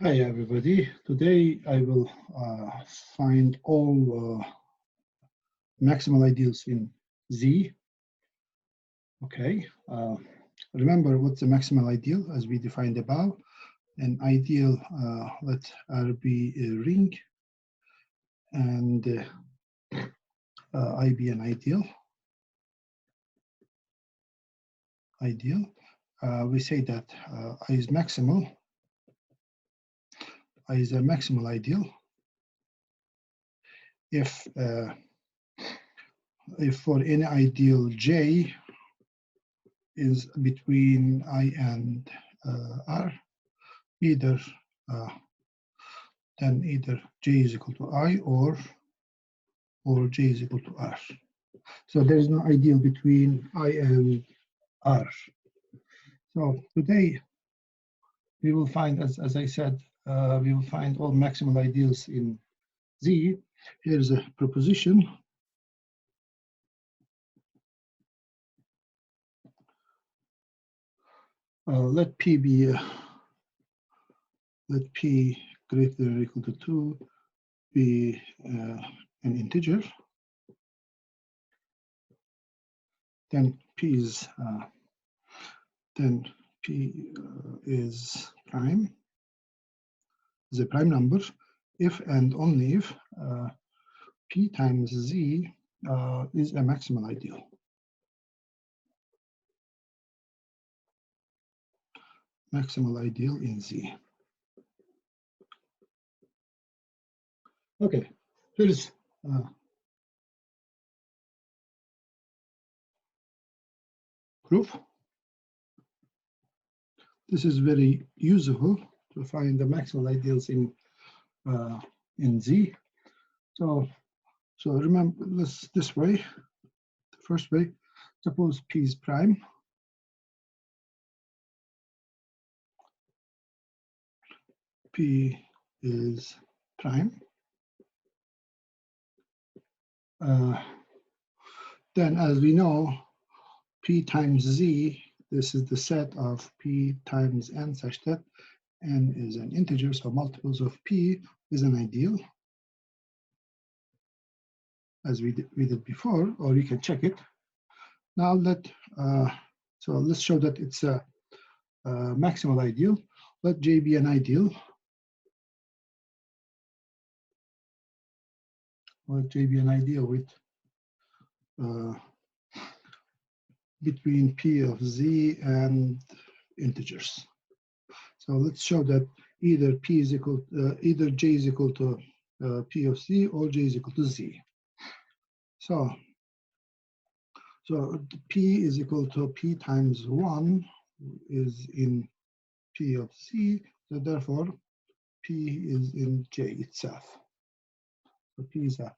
Hi everybody. Today I will find all maximal ideals in Z. Okay. Remember what's a maximal ideal as we defined above. An ideal, let R be a ring and I be an ideal. We say that I is maximal. I is a maximal ideal if for any ideal J is between I and R, either J is equal to I or J is equal to R. So there is no ideal between I and R. So today we will find, as I said, we will find all maximal ideals in Z. Here's a proposition. Let P be let P greater than or equal to 2 be an integer. Then P is prime, is a prime number if and only if P times Z is a maximal ideal. Maximal ideal in Z. Okay, here's proof. This is very useful to find the maximal ideals in Z. So remember this way. The first way, suppose P is prime. P is prime. Then, as we know, P times Z, this is the set of P times N such that N is an integer, so multiples of P is an ideal, as we did before, or you can check it. Now let's show that it's a maximal ideal. Let J be an ideal. Let J be an ideal with between P of Z and integers. So let's show that either P is equal, either J is equal to P of Z or J is equal to Z. So P is equal to P times 1 is in P of Z, so therefore P is in J itself. So P is a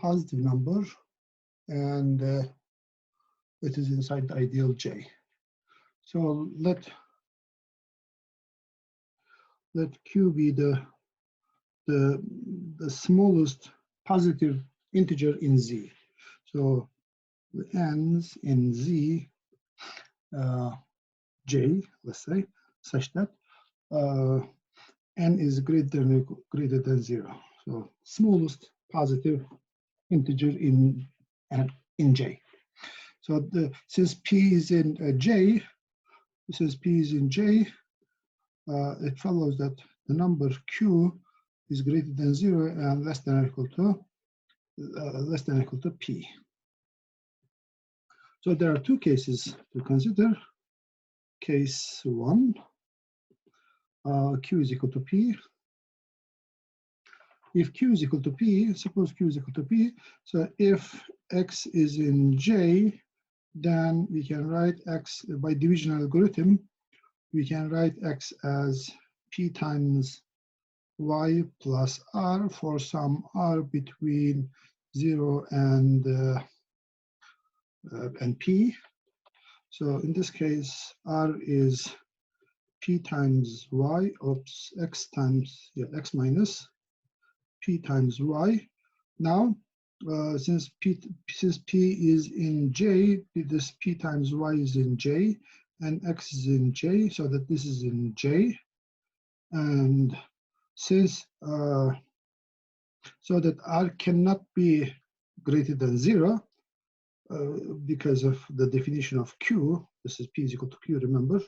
positive number and it is inside the ideal J. So let Q be the smallest positive integer in Z. So the n's in Z, J, let's say, such that n is greater than 0. So smallest positive integer in J. So since P is in J, it follows that the number Q is greater than 0 and less than or equal to P. So there are two cases to consider. Case 1, Q is equal to P. If Q is equal to P, suppose Q is equal to P, so if X is in J, then we can write X by division algorithm. We can write X as P times Y plus R for some R between 0 and P. So in this case, R is P times Y, X minus P times Y. Now, since P is in J, this P times Y is in J, and X is in J, so that this is in J. And since so that R cannot be greater than 0 because of the definition of Q. This is P is equal to Q, remember?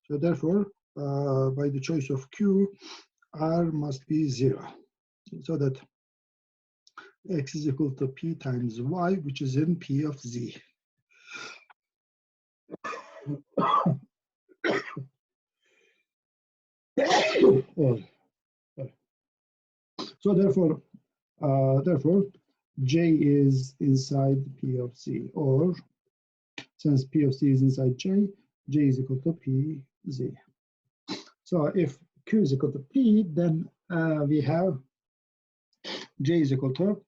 So therefore, by the choice of Q, R must be 0, so that X is equal to P times Y, which is in P of Z. So therefore, J is inside P of Z, or since P of Z is inside J, J is equal to P Z. So if Q is equal to P, then we have J is equal to,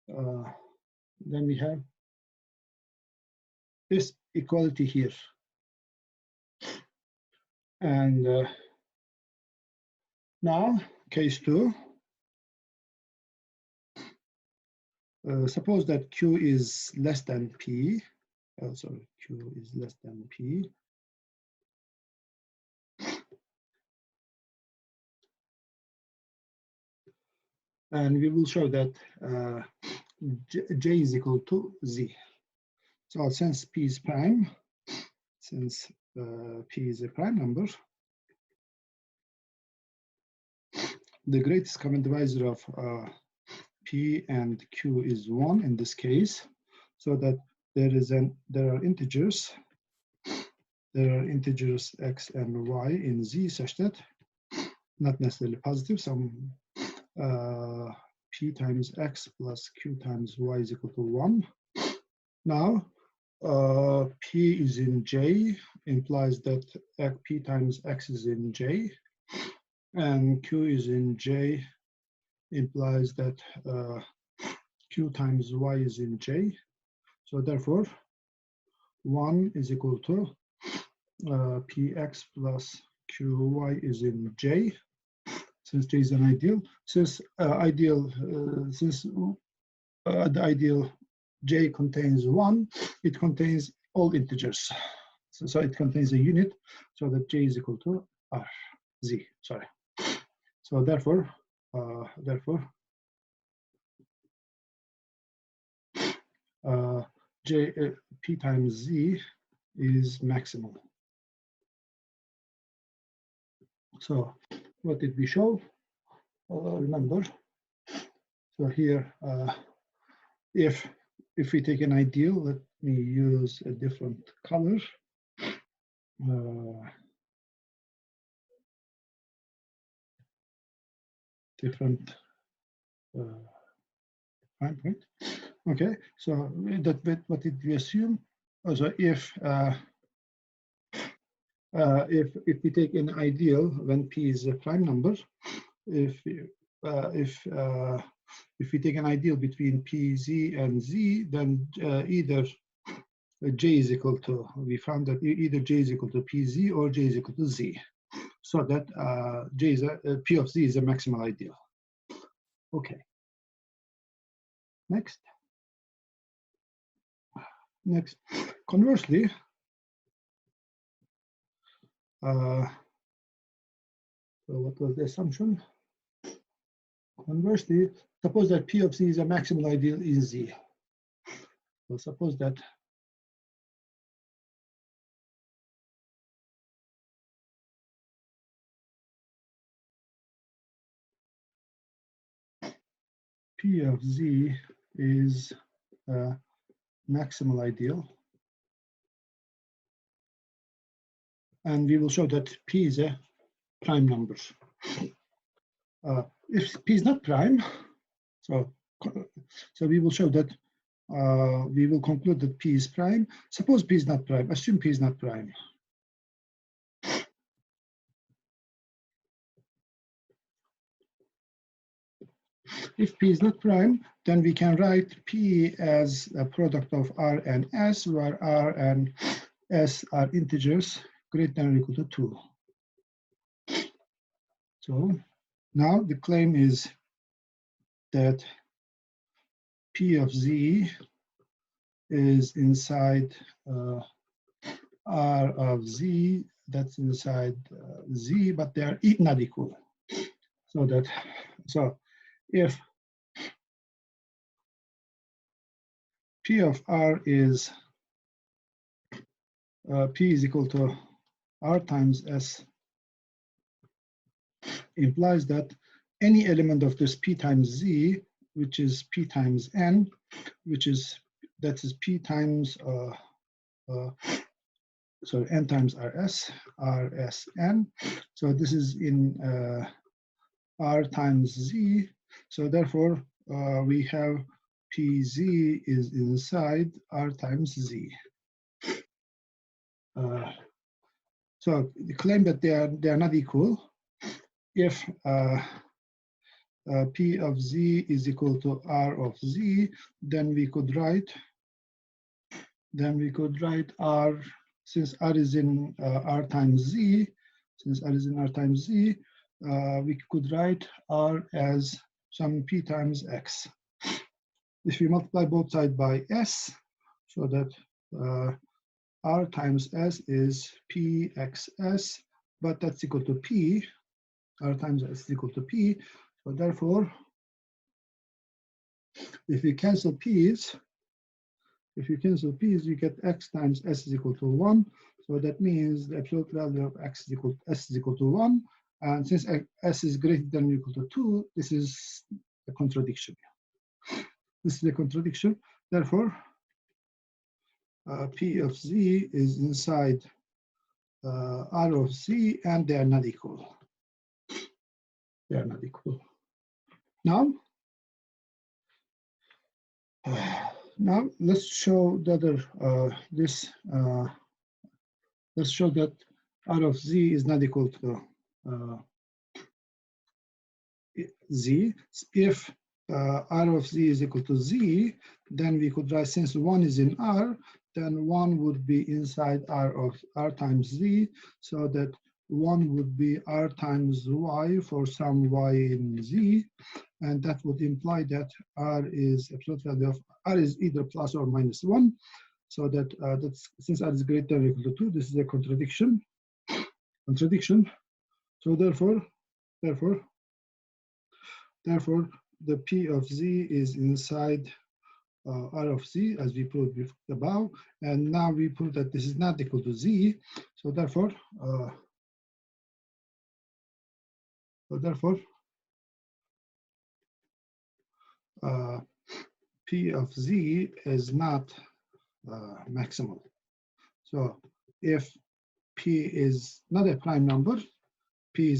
then we have this equality here. And now, case 2, suppose that Q is less than P. Sorry, Q is less than P. And we will show that J is equal to Z. So since P is prime, since P is a prime number, the greatest common divisor of P and Q is 1 in this case, so that there are integers X and Y in Z such that, not necessarily positive, some P times X plus Q times Y is equal to 1. Now, P is in J, implies that P times X is in J, and Q is in J, implies that Q times Y is in J. So therefore, 1 is equal to Px plus Qy is in J, since J is an ideal. Since the ideal J contains 1, it contains all integers. So it contains a unit, so that J is equal to R, Z, sorry. So therefore, P times Z is maximal. So what did we show? Remember, so here, if we take an ideal, let me use a different color. Different prime point. Okay, so what did we assume? Also, if we take an ideal when P is a prime number, if we take an ideal between P, Z, and Z, then either J is equal to, we found that either J is equal to PZ or J is equal to Z, so that P of Z is a maximal ideal. Okay. Next. Conversely, so what was the assumption? Conversely, suppose that P of Z is a maximal ideal in Z. So suppose that P of Z is a maximal ideal, and we will show that P is a prime number. If P is not prime, so we will show that we will conclude that P is prime. Suppose P is not prime. Assume P is not prime. If P is not prime, then we can write P as a product of R and S, where R and S are integers greater than or equal to 2. So now the claim is that P of Z is inside R of Z, that's inside Z, but they are not equal. So if P of R is P is equal to R times S, implies that any element of this P times Z, which is P times N, that is P times N times RSN. So this is in R times Z. So therefore, we have PZ is inside R times Z. So the claim that they are not equal. If P of Z is equal to R of Z, then we could write R, since R is in R times Z, we could write R as some P times X. If we multiply both sides by S, so that R times S is PXS, but that's equal to P. R times S is equal to P. So therefore, if you cancel P's, you get X times S is equal to 1. So that means the absolute value of S is equal to 1. And since S is greater than or equal to 2, this is a contradiction. Therefore, P of Z is inside R of Z, and they are not equal. Now let's show the other let's show that R of Z is not equal to Z. If R of Z is equal to Z, then we could write, since 1 is in R, then 1 would be inside R times Z, so that 1 would be R times Y for some Y in Z, and that would imply that R is absolute value of R is either plus or minus 1, so that that's, since R is greater than or equal to 2, this is a contradiction. So therefore, the P of Z is inside R of Z, as we proved above, and now we prove that this is not equal to Z. So therefore, P of Z is not maximal. So if P is not a prime number, P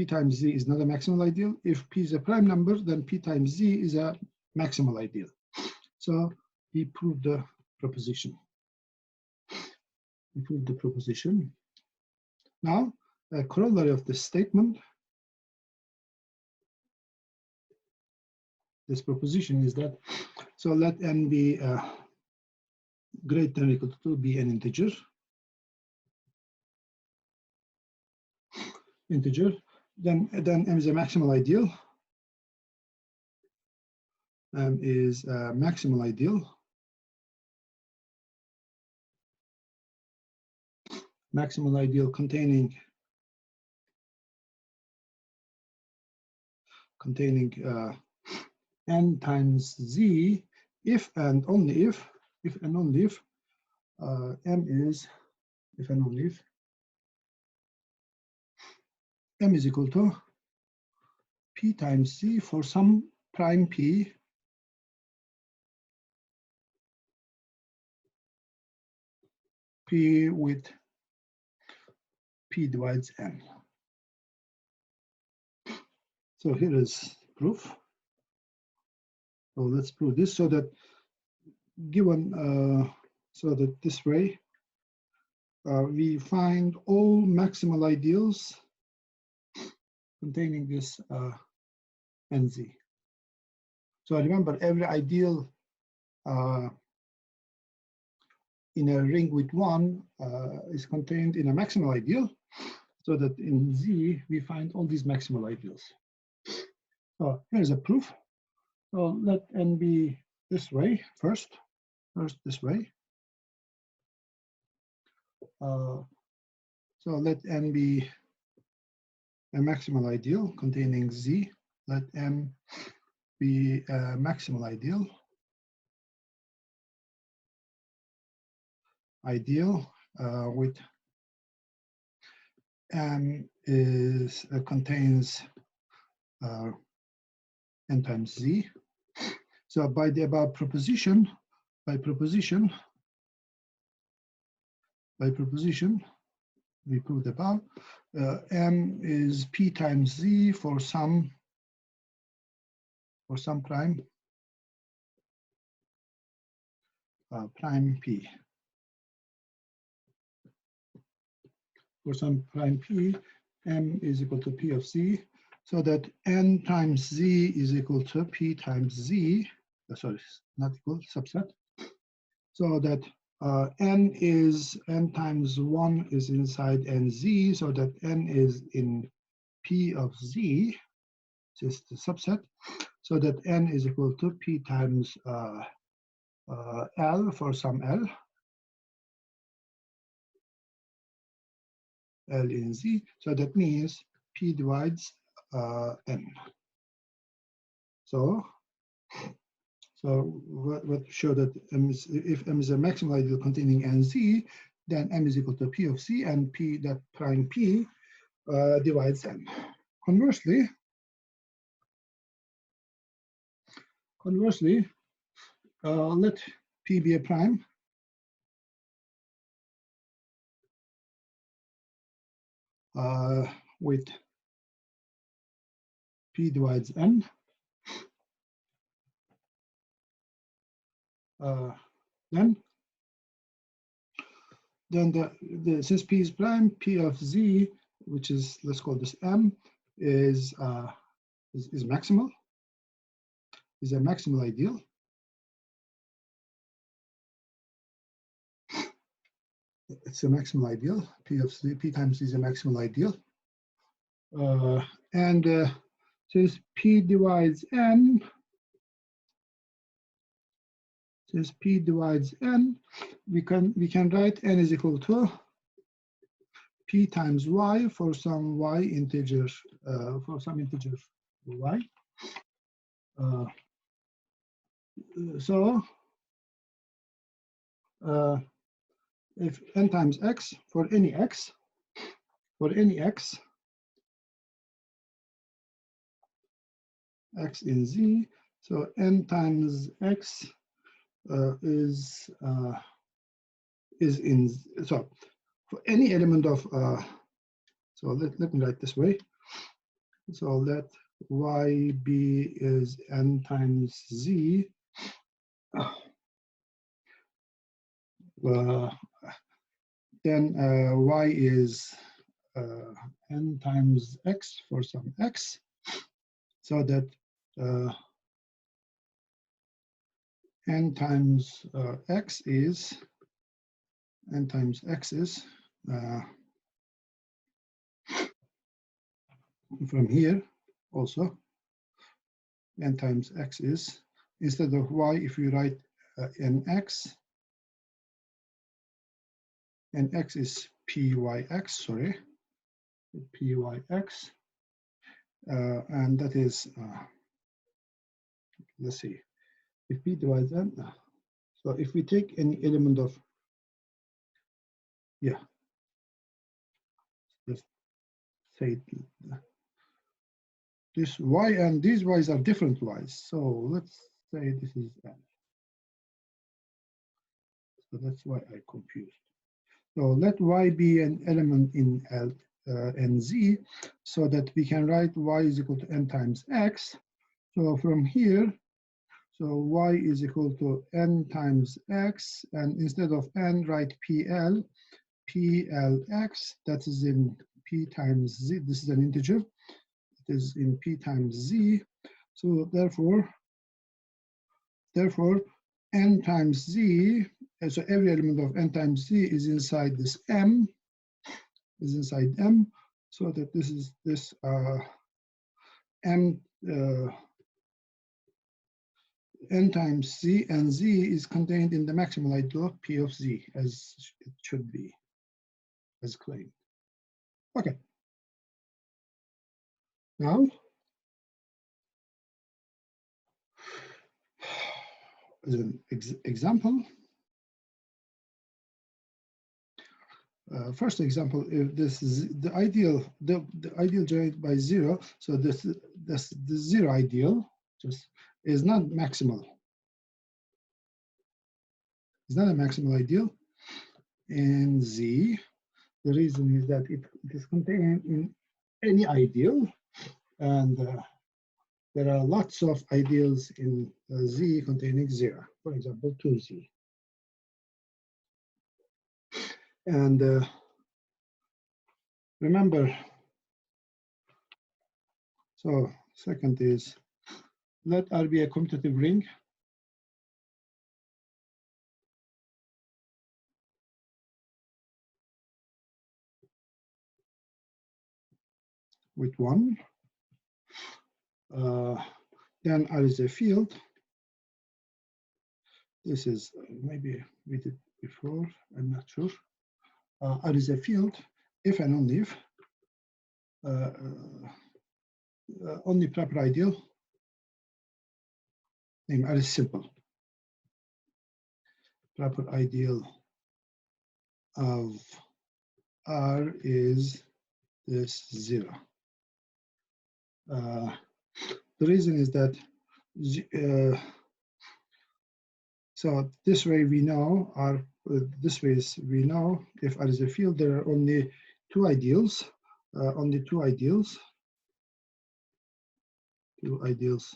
times Z is not a maximal ideal. If P is a prime number, then P times Z is a maximal ideal. So we proved the proposition. Now, a corollary of this statement, this proposition is that, so let n be greater than or equal to 2, be an integer. Then M is a maximal ideal. M is a maximal ideal. Maximal ideal containing n times Z, if and only if M is equal to P times Z for some prime P with P divides N. So here is proof. So let's prove this, so that given so that this way we find all maximal ideals containing this NZ. So remember, every ideal in a ring with 1 is contained in a maximal ideal, so that in Z we find all these maximal ideals. So here's a proof. So let n be this way first this way. So let n be a maximal ideal containing Z. Let M be a maximal ideal. With M contains N times Z. So by the above proposition, by proposition, we proved above, M is P times Z for some prime, prime P. For some prime P, M is equal to P of Z, so that N times Z is equal to P times Z, sorry, not equal, subset, so that N times 1 is inside NZ, so that N is in P of Z, just the subset, so that N is equal to P times L for some L in Z. So that means P divides N. So what show that if M is a maximal ideal containing NZ, then M is equal to P of Z, and P, that prime P, divides N. Conversely, let P be a prime. With P divides N. Then since P is prime, P of Z, which is, let's call this M, is maximal, is a maximal ideal. It's a maximal ideal. P of Z, P times Z is a maximal ideal. And since P divides N, we can write N is equal to P times Y for some Y integer, Y. So if N times X for any X, X in Z, so N times X is in, so for any element of, so let me write this way. So let Y be is N times Z. Then Y is N times X for some X, so that N times X is from here also, N times X is, instead of Y, if you write NX, and X is PYX, sorry, PYX, and that is, let's see, if P divides N, so if we take any element of, yeah, let's say this Y and these Y's are different Y's, so let's say this is N. So that's why I confused. So let Y be an element in L and Z, so that we can write Y is equal to N times X. So from here, so Y is equal to N times X, and instead of N, write PL, PLX, that is in P times Z. This is an integer. It is in P times Z. So therefore, N times Z, so every element of N times Z is inside this M, so that this is this M, N times Z, and Z is contained in the maximal ideal of P of Z, as it should be, as claimed. Okay. Now, as an example, first example, if this is the ideal generated by 0, so this the 0 ideal just is not maximal. It's not a maximal ideal in Z. The reason is that it is contained in any ideal, and there are lots of ideals in Z containing 0. For example, 2Z. And remember, so second is, let R be a commutative ring. With 1. Then R is a field. This is maybe we did before, I'm not sure. R is a field if and only if only proper ideal name R is simple. Proper ideal of R is this 0. The reason is that so this way we know R. This way is we know if R is a field, there are only 2 ideals. Only 2 ideals. 2 ideals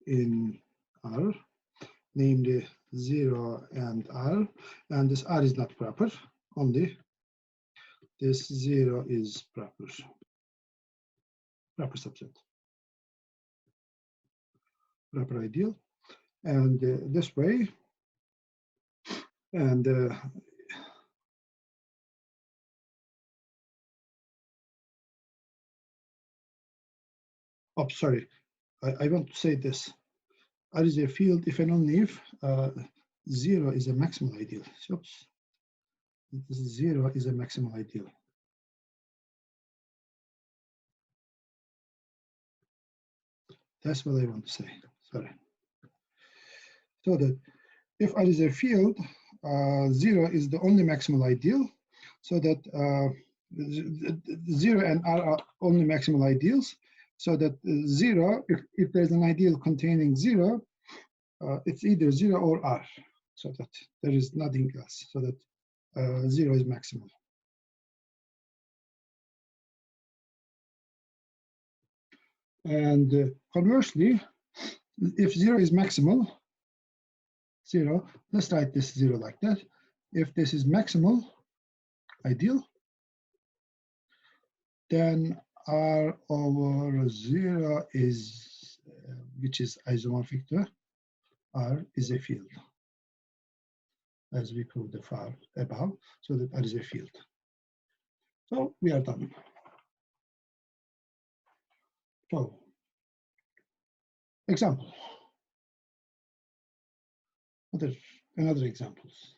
in R, namely 0 and R, and this R is not proper. Only this 0 is proper subset, proper ideal, and this way, and oh, sorry, I want to say this. R is a field if and only if 0 is a maximal ideal. Oops. 0 is a maximal ideal. That's what I want to say. Sorry. So that if R is a field, 0 is the only maximal ideal. So that 0 and R are only maximal ideals. So that 0, if there's an ideal containing 0, it's either 0 or R. So that there is nothing else. So that 0 is maximal. And conversely, if 0 is maximal, 0, let's write this 0 like that. If this is maximal ideal, then R over 0 is, which is isomorphic to R, is a field, as we proved above, so that R is a field. So we are done. So, example. Another examples.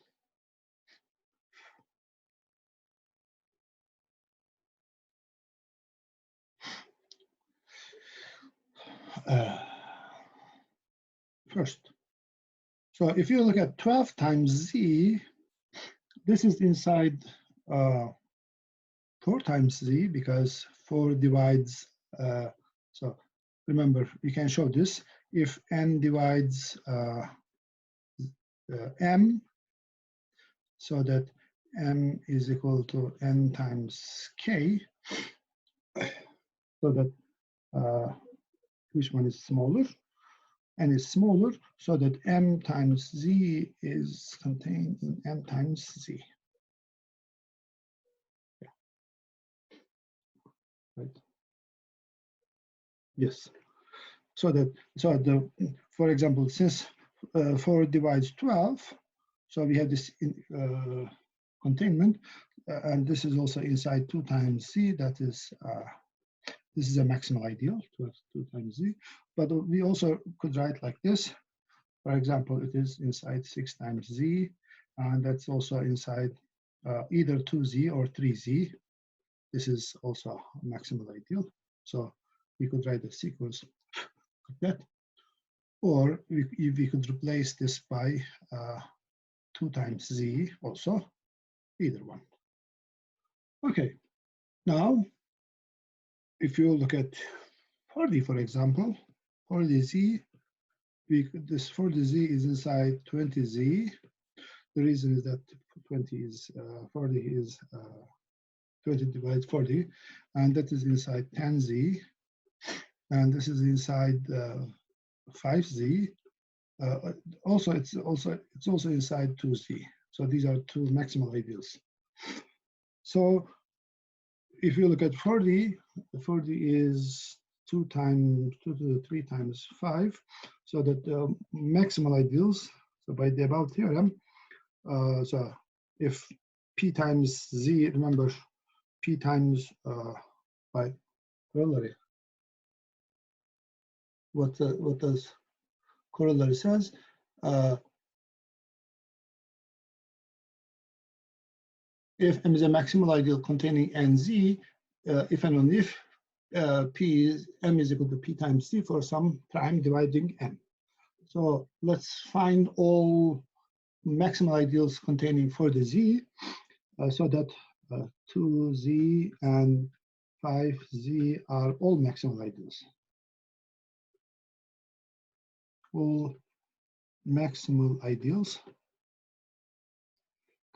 First, so if you look at 12 times Z, this is inside 4 times Z, because 4 divides, so remember, we can show this. If n divides m, so that m is equal to n times k, so that which one is smaller? N is smaller, so that m times z is contained in n times z. Yeah. Right. Yes. So that for example, since 4 divides 12, so we have this containment, and this is also inside 2 times z. That is this is a maximal ideal, 2 times z. But we also could write like this. For example, it is inside 6 times z, and that's also inside either 2z or 3z. this is also a maximal ideal. So we could write the sequence like that, or we could replace this by 2 times z also, either one. Okay, now if you look at 40, for example, for the z, this 40z is inside 20z. The reason is that 20 is 40 is 20 divided 40, and that is inside 10z, and this is inside 5z. Also, it's also inside 2z. So these are two maximal ideals. So if you look at 40, 40 is 2 to the 3 times 5. So that maximal ideals. So by the above theorem, so if p times z, remember p times by corollary. What does corollary says? If M is a maximal ideal containing nz, if and only if M is equal to p times z for some prime dividing n. So let's find all maximal ideals containing for the z, so that 2z and 5z are all maximal ideals. All maximal ideals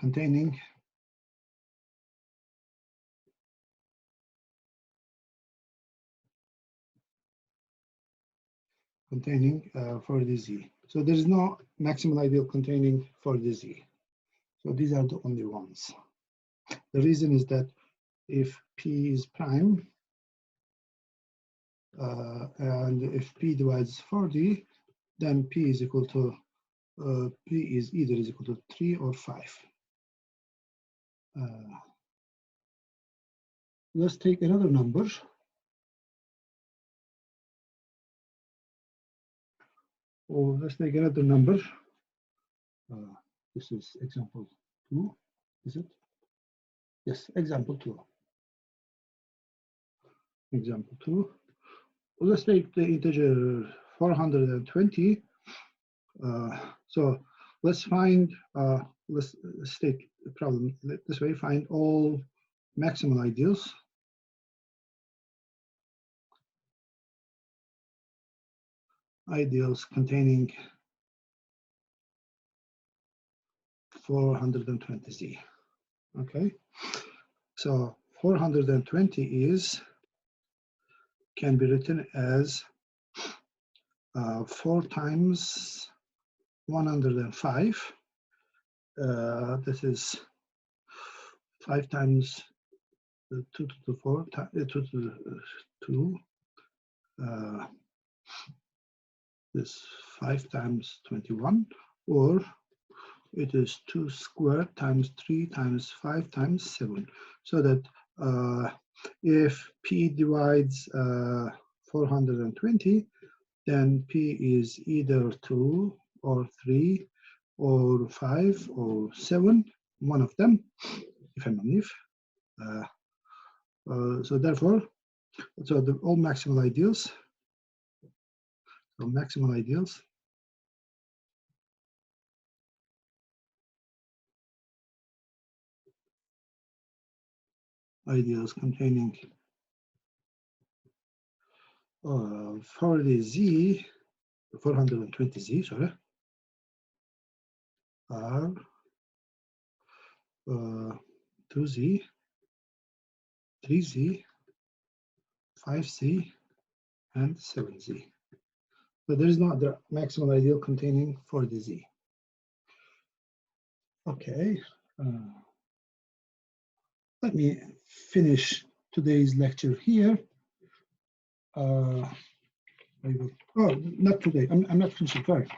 containing for the z. So there is no maximal ideal containing for the z. So these are the only ones. The reason is that if p is prime, and if p divides 40, then p is equal to p is either is equal to 3 or 5. Let's take another number. Or let's take another number. This is example 2, is it? Yes, example 2. Example 2. Well, let's take the integer 420. So let's find, let's take the problem this way, find all maximal ideals. Ideals containing 420z. Okay, so 420 can be written as 4 times 105. This is 5 times 2 to the 4, 2 to the 2. This 5 times 21, or it is 2 squared times 3 times 5 times 7. So that if p divides 420, then p is either 2 or 3 or 5 or 7, one of them, if and only if. So therefore, so the all maximal ideals, ideals containing for the z, 420z, sorry, are 2z, 3z, 5z, and 7z. So there is not the maximal ideal containing for the z. Okay, let me finish today's lecture here. I will, oh, not today. I'm not finishing. Sorry,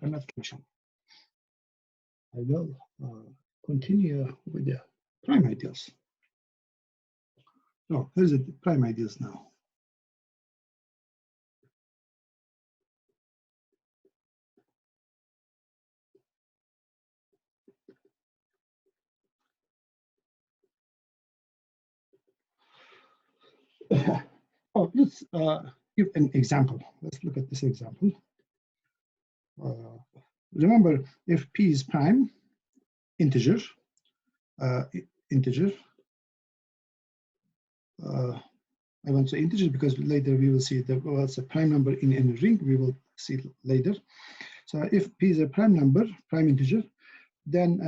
I'm not finishing. I will continue with the prime ideals. So here's the prime ideals now. Oh, let's give an example. Let's look at this example. Remember, if p is prime, integer, integer. I want to say integer because later we will see that what's a prime number in any ring. We will see later. So if p is a prime number, prime integer, then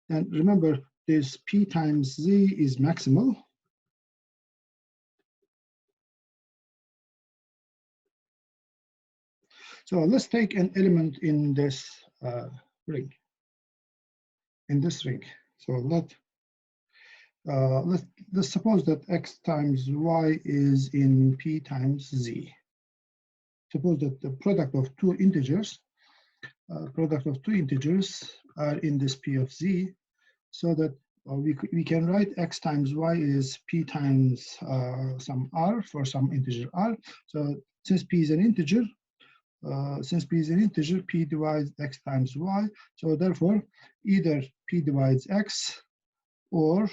remember this p times z is maximal. So let's take an element in this ring. In this ring. So let's suppose that x times y is in p times z. Suppose that the product of two integers are in this p of z, so that we can write x times y is p times some r for some integer r. So since p is an integer, p divides x times y. So therefore, either p divides x or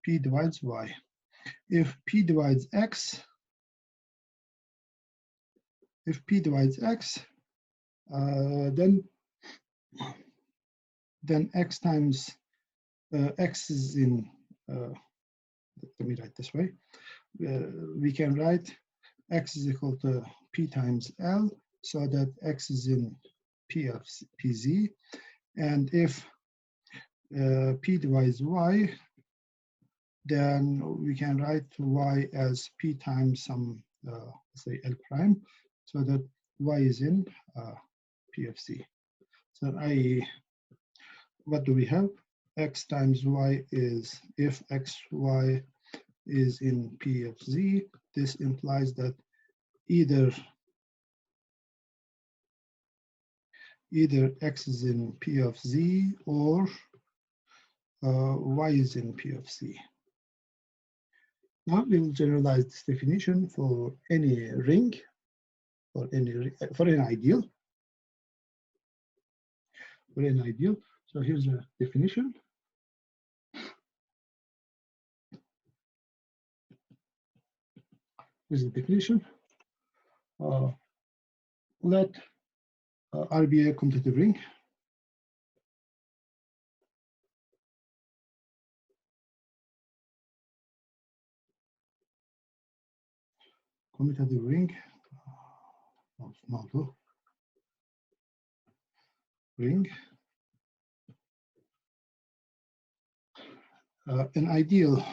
p divides y. If p divides x, then x times x is in. Let me write this way. We can write x is equal to p times l, so that x is in p of pz, and if p divides y, then we can write y as p times some, let's say l prime, so that y is in p of z. So i.e., what do we have? X times y is, if xy is in p of z, this implies that either x is in p of z or y is in p of z. Now we will generalize this definition for any ring, for an ideal. So here's a definition. Here's the definition. Let R be a commutative ring. Commutative ring. Ring. An ideal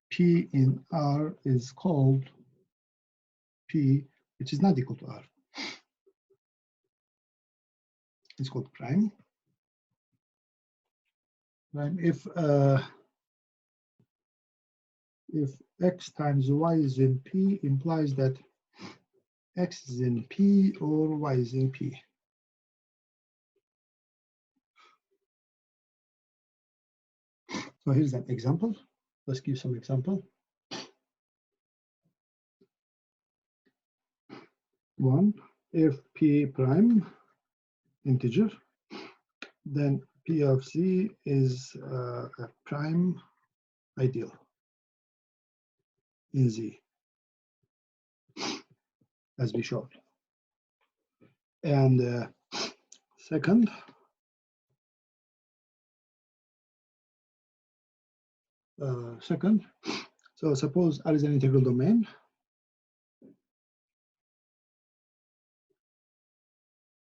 P in R is called P, which is not equal to R. It's called prime. Prime if x times y is in P, implies that x is in P or y is in P. So here's an example. Let's give some example. One, if P prime integer, then P of Z is a prime ideal in Z, as we showed. And second, so suppose R is an integral domain.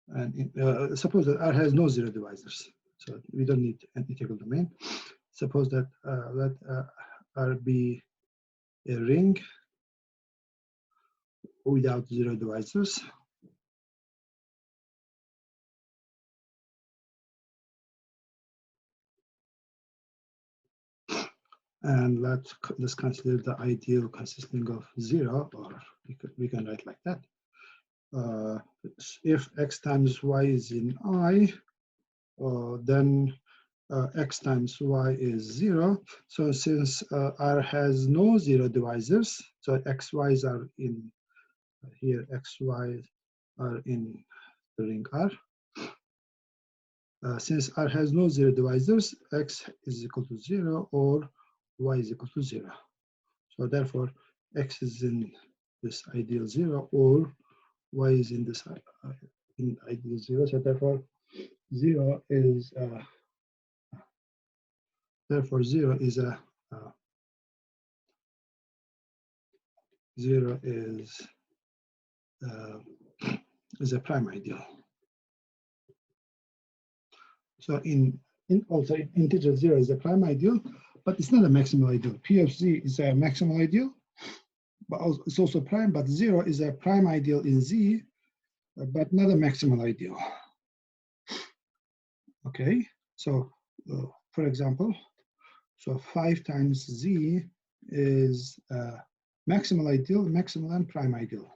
And suppose that R has no zero divisors, so we don't need an integral domain. Suppose that let R be a ring without zero divisors. And let's consider the ideal consisting of zero, or we can write like that. If x times y is in I, then x times y is 0. So since R has no zero divisors, so xy's are in here, xy are in the ring R. since R has no zero divisors, X is equal to 0 or Y is equal to 0. So therefore, X is in this ideal 0 or Y is in this in ideal 0. So therefore, 0 is a 0 is a prime ideal. So in also integer 0 is a prime ideal, but it's not a maximal ideal. P of Z is a maximal ideal, but it's also prime, but 0 is a prime ideal in Z, but not a maximal ideal. Okay, so for example, so 5 times Z is maximal ideal, maximal and prime ideal.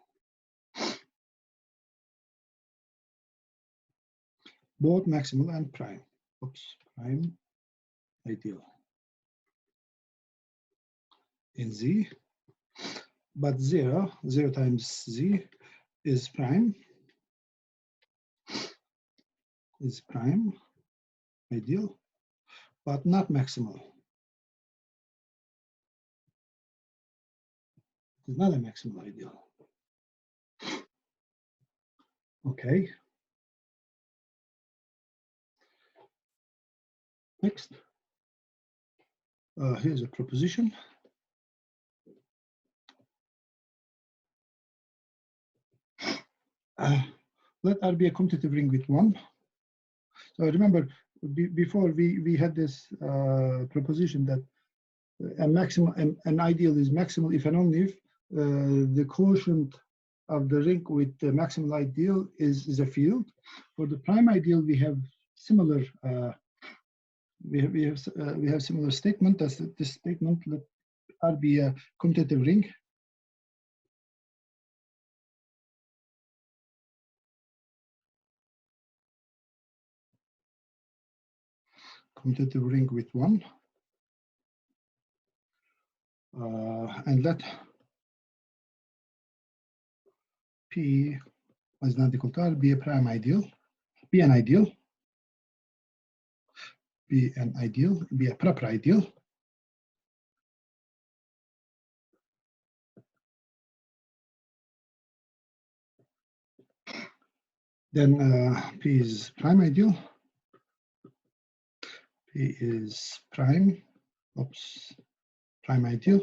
Both maximal and prime. Oops, prime ideal in Z, but 0 times Z is prime ideal, but not maximal. It's not a maximal ideal. Okay. Next, here's a proposition. Let R be a commutative ring with 1. So remember, before we had this proposition that an ideal is maximal if and only if the quotient of the ring with the maximal ideal is a field. For the prime ideal, we have similar we have similar statement. That's this statement. Let R be a commutative ring. Commutative ring with 1, and let P is not equal to R be a prime ideal, be an ideal, be a proper ideal. Then P is prime ideal. P is prime ideal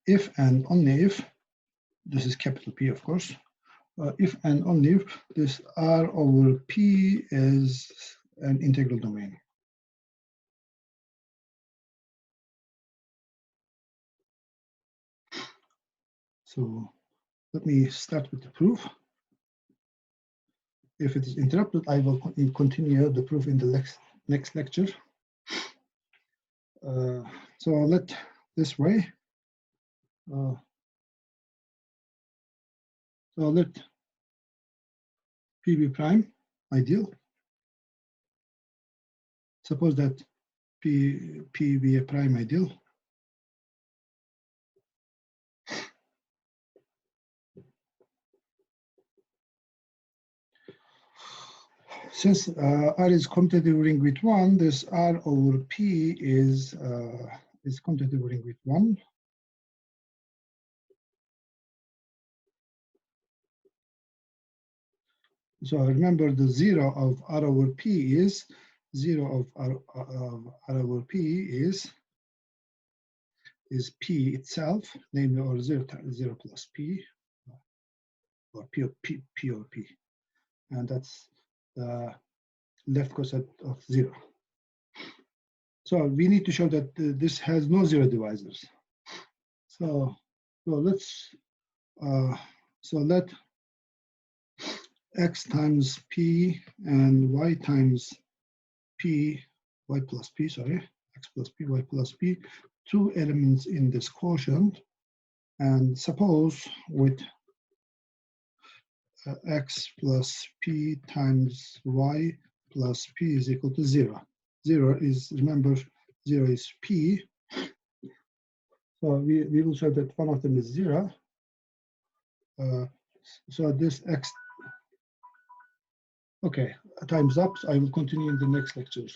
if and only if, this is capital P of course, if and only if this R over P is an integral domain. So let me start with the proof. If it is interrupted, I will continue the proof in the next lecture. So let this way. So let P be prime ideal. Suppose that P be a prime ideal. Since R is commutative ring with 1, this R over P is commutative ring with 1. So remember, the 0 of R over P is 0 of R over P is P itself, namely, or 0 plus P, or P over P, and that's the left coset of 0. So we need to show that this has no zero divisors. So let's let X times P and Y times P, Y plus P, sorry, X plus P, Y plus P, 2 elements in this quotient, and suppose with X plus P times Y plus P is equal to 0. 0 is, remember, 0 is P. So we will show that one of them is 0. So this X Okay, time's up. I will continue in the next lecture.